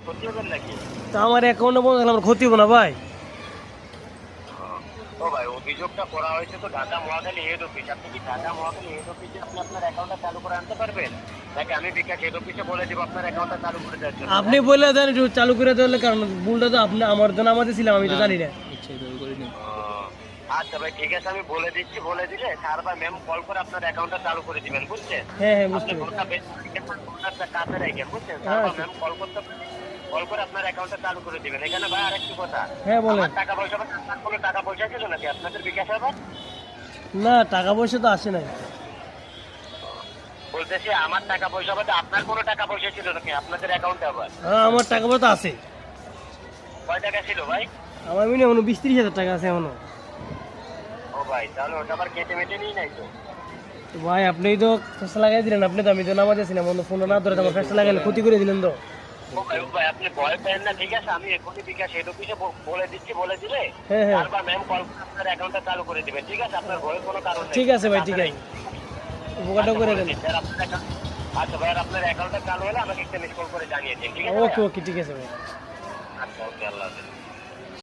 ক্ষতি হবে নাকি? তা আমার অ্যাকাউন্টে বন্ধ থাকলে আমার ক্ষতি হবে না ভাই? ও ভাই, অভিযোগটা করা হয়েছে তো ঢাকা মহাখালী হেড অফিস। আপনি কি ঢাকা মহাখালী হেড অফিসে আপনি আপনার অ্যাকাউন্টটা চালু করে আনতে পারবেন? নাকি আমি বিকাশ হেড অফিসে বলে দিব আপনার অ্যাকাউন্টটা চালু করে দেওয়ার জন্য? আপনি বলে দেন একটু চালু করে দেওয়ার কারণ ভুলটা তো আপনি আমার জন্য আমাদের ছিলাম, আমি তো জানি না। ও, আচ্ছা ভাই ঠিক আছে, আমি বলে দিচ্ছি। বলে দিলে স্যার বা ম্যাম কল করে আপনার অ্যাকাউন্টটা চালু করে দিবেন, বুঝছেন? হ্যাঁ হ্যাঁ, আপনি বুঝতে পেরেছি। ফোনটা বেশ ফোনটা কাছে রাখেন, বুঝছেন? স্যার হ্যাঁ বা আচ্ছা। ম্যাম কল করে আপনার অ্যাকাউন্টটা চালু করে দিবেন। এখানে ভাই আরেকটি কথা, হ্যাঁ বলেন। আমার টাকা পয়সা আপনার কোনো টাকা পয়সা ছিল নাকি আপনাদের বিকাশ আবার? না, টাকা পয়সা তো আসে নাই। বলতেছি আমার টাকা পয়সা বাদে আপনার কোনো টাকা পয়সা ছিল নাকি আপনাদের অ্যাকাউন্টে আবার? হ্যাঁ আমার টাকা পয়সা তো আছে। কয় টাকা ছিল ভাই? আমার মিনি এখনো 20-30 হাজার টাকা আছে এখনো। ও ভাই, তাহলে ওটা আবার কেটে মেটে নিই নাই তো? তো ভাই আপনি তো ফেসটা লাগাই দিলেন, আপনি তো আমি তো নামাজ ছিলাম, অন্য ফোন না ধরে আমার ফেসটা লাগাইলে ক্ষতি করে দিলেন তো। ও ভাই আপনি ভয় পেন না, ঠিক আছে? আমি এখনই বিকাশ হেড অফিসে বলে দিচ্ছি। বলে দিলে হ্যাঁ হ্যাঁ তারপর ম্যাম কল করে আপনার অ্যাকাউন্টটা চালু করে দিবেন, ঠিক আছে? আপনার ভয়ের কোনো কারণ নেই। ঠিক আছে ভাই, ঠিক আছে, উপকারটা করে দেন। আচ্ছা ভাই, আর আপনার অ্যাকাউন্টটা চালু হলে আমাকে একটা মিস কল করে জানিয়ে দিন, ঠিক আছে? ওকে ওকে, ঠিক আছে ভাই। আচ্ছা ওকে, আল্লাহ হাফেজ।